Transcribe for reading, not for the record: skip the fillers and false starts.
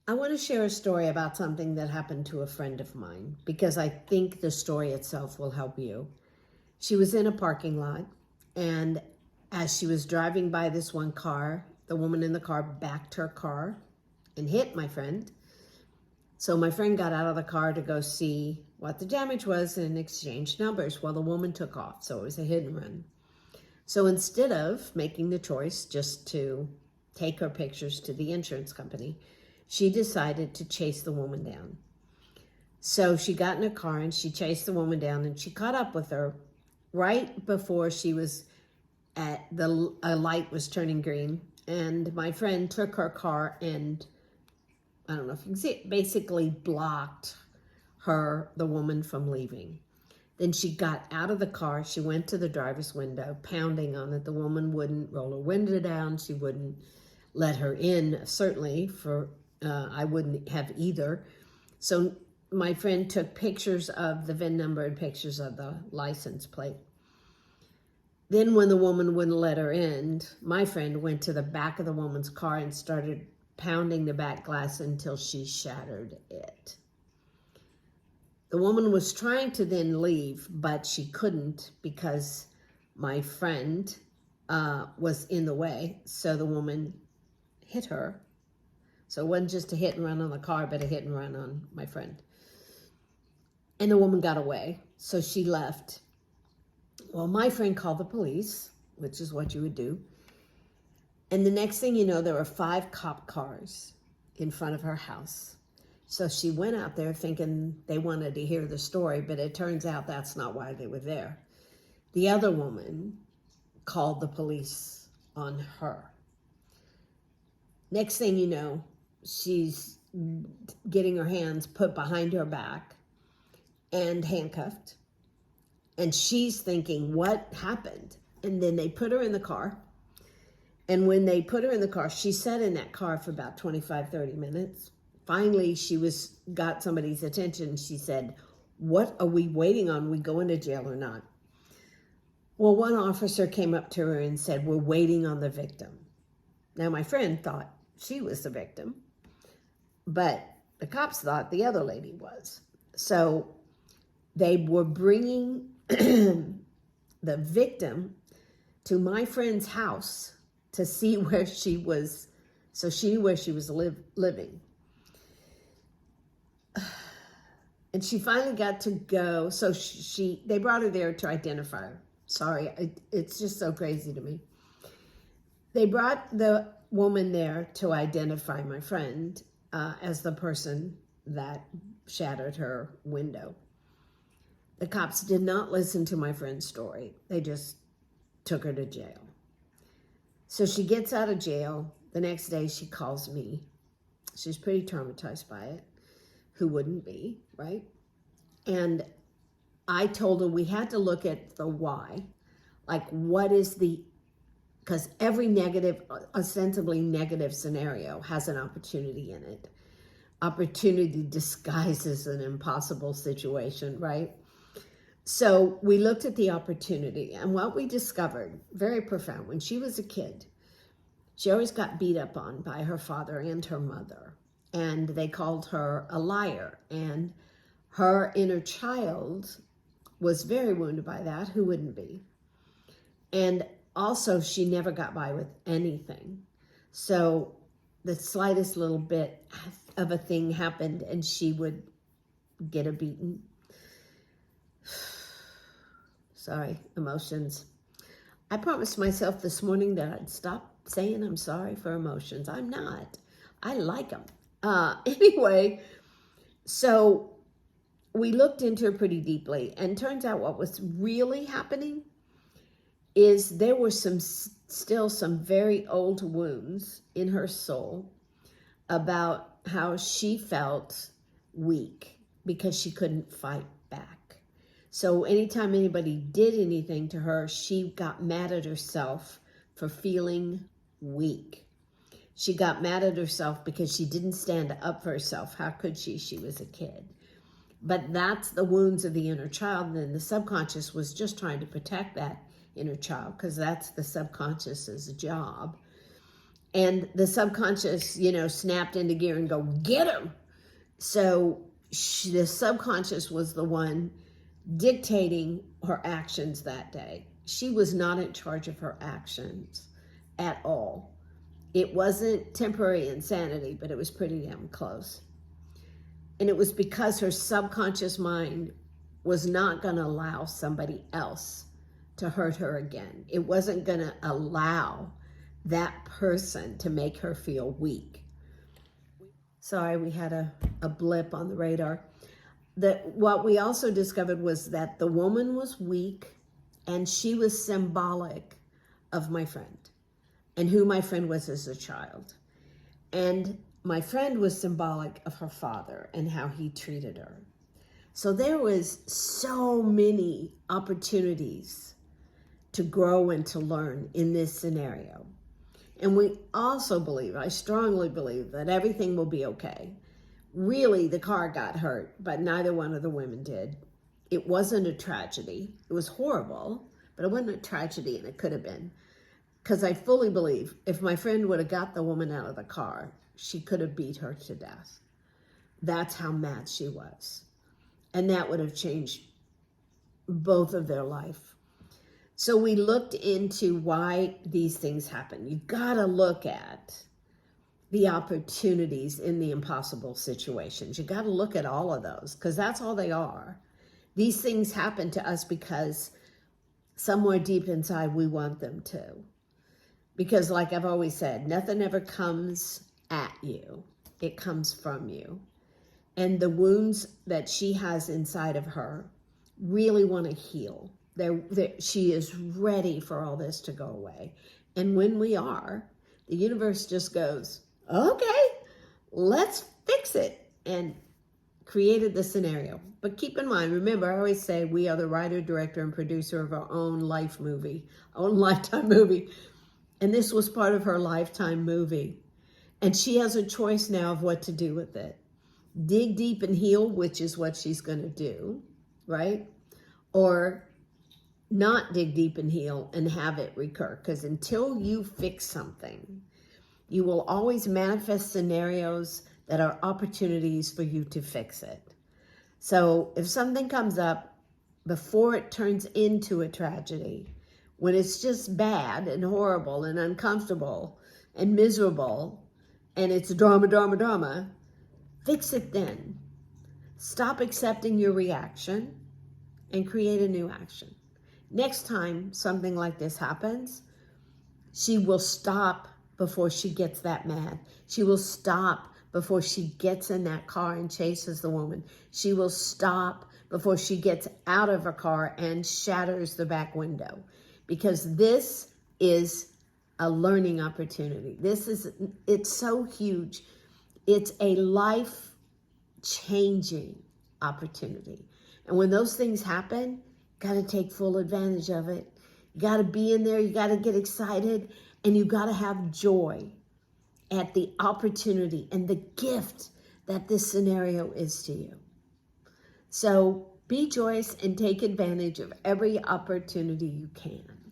I want to share a story about something that happened to a friend of mine because I think the story itself will help you. She was in a parking lot, and as she was driving by this one car, the woman in the car backed her car and hit my friend. So my friend got out of the car to go see what the damage was and exchange numbers. Well, the woman took off, so it was a hit and run. So instead of making the choice just to take her pictures to the insurance company, she decided to chase the woman down. So she got in a car and she chased the woman down, and she caught up with her right before she was at a light was turning green. And my friend took her car and, I don't know if you can see it, basically blocked the woman from leaving. Then she got out of the car. She went to the driver's window, pounding on it. The woman wouldn't roll her window down. She wouldn't let her in, certainly, I wouldn't have either. So my friend took pictures of the VIN number and pictures of the license plate. Then when the woman wouldn't let her in, my friend went to the back of the woman's car and started pounding the back glass until she shattered it. The woman was trying to then leave, but she couldn't because my friend was in the way. So the woman hit her. So it wasn't just a hit and run on the car, but a hit and run on my friend. And the woman got away. So she left. Well, my friend called the police, which is what you would do. And the next thing you know, there were 5 cop cars in front of her house. So she went out there thinking they wanted to hear the story, but it turns out that's not why they were there. The other woman called the police on her. Next thing you know, she's getting her hands put behind her back and handcuffed. And she's thinking, what happened? And then they put her in the car. And when they put her in the car, she sat in that car for about 25, 30 minutes. Finally, she got somebody's attention. She said, what are we waiting on? We going to jail or not? Well, one officer came up to her and said, we're waiting on the victim. Now, my friend thought she was the victim, but the cops thought the other lady was. So they were bringing the victim to my friend's house to see where she was, so she knew where she was living. And she finally got to go. So they brought her there to identify her. Sorry, it's just so crazy to me. They brought the woman there to identify my friend as the person that shattered her window. The cops did not listen to my friend's story. They just took her to jail. So she gets out of jail. The next day she calls me. She's pretty traumatized by it. Who wouldn't be, right? And I told her we had to look at the why. Like, what is because every ostensibly negative scenario has an opportunity in it. Opportunity disguises an impossible situation, right? So we looked at the opportunity, and what we discovered, very profound, when she was a kid, she always got beat up on by her father and her mother. And they called her a liar. And her inner child was very wounded by that. Who wouldn't be? And also, she never got by with anything. So the slightest little bit of a thing happened and she would get a beating. Sorry, emotions. I promised myself this morning that I'd stop saying I'm sorry for emotions. I'm not. I like them. Anyway, so we looked into her pretty deeply, and turns out what was really happening is there were still some very old wounds in her soul about how she felt weak because she couldn't fight back. So anytime anybody did anything to her, she got mad at herself for feeling weak. She got mad at herself because she didn't stand up for herself. How could she? She was a kid. But that's the wounds of the inner child. And then the subconscious was just trying to protect that inner child, because that's the subconscious's job. And the subconscious, snapped into gear and go, get him. So the subconscious was the one dictating her actions that day. She was not in charge of her actions at all. It wasn't temporary insanity, but it was pretty damn close. And it was because her subconscious mind was not going to allow somebody else to hurt her again. It wasn't going to allow that person to make her feel weak. Sorry, we had a blip on the radar. What we also discovered was that the woman was weak, and she was symbolic of my friend and who my friend was as a child. And my friend was symbolic of her father and how he treated her. So there was so many opportunities to grow and to learn in this scenario. And we also believe, I strongly believe, that everything will be okay. Really, the car got hurt, but neither one of the women did. It wasn't a tragedy. It was horrible, but it wasn't a tragedy, and it could have been. Because I fully believe if my friend would have got the woman out of the car, she could have beat her to death. That's how mad she was. And that would have changed both of their life. So we looked into why these things happen. You've got to look at the opportunities in the impossible situations. You got to look at all of those, because that's all they are. These things happen to us because somewhere deep inside we want them to. Because like I've always said, nothing ever comes at you. It comes from you. And the wounds that she has inside of her really want to heal. She is ready for all this to go away. And when we are, the universe just goes, okay, let's fix it, and created the scenario. But keep in mind, remember, I always say we are the writer, director, and producer of our own lifetime movie. And this was part of her lifetime movie. And she has a choice now of what to do with it. Dig deep and heal, which is what she's going to do, right? Or not dig deep and heal and have it recur. Because until you fix something, you will always manifest scenarios that are opportunities for you to fix it. So if something comes up before it turns into a tragedy, when it's just bad and horrible and uncomfortable and miserable, and it's drama, fix it then. Stop accepting your reaction and create a new action. Next time something like this happens, she will stop before she gets that mad. She will stop before she gets in that car and chases the woman. She will stop before she gets out of her car and shatters the back window. Because this is a learning opportunity. It's so huge. It's a life-changing opportunity. And when those things happen, got to take full advantage of it. You got to be in there. You got to get excited. And you got to have joy at the opportunity and the gift that this scenario is to you. So be joyous and take advantage of every opportunity you can.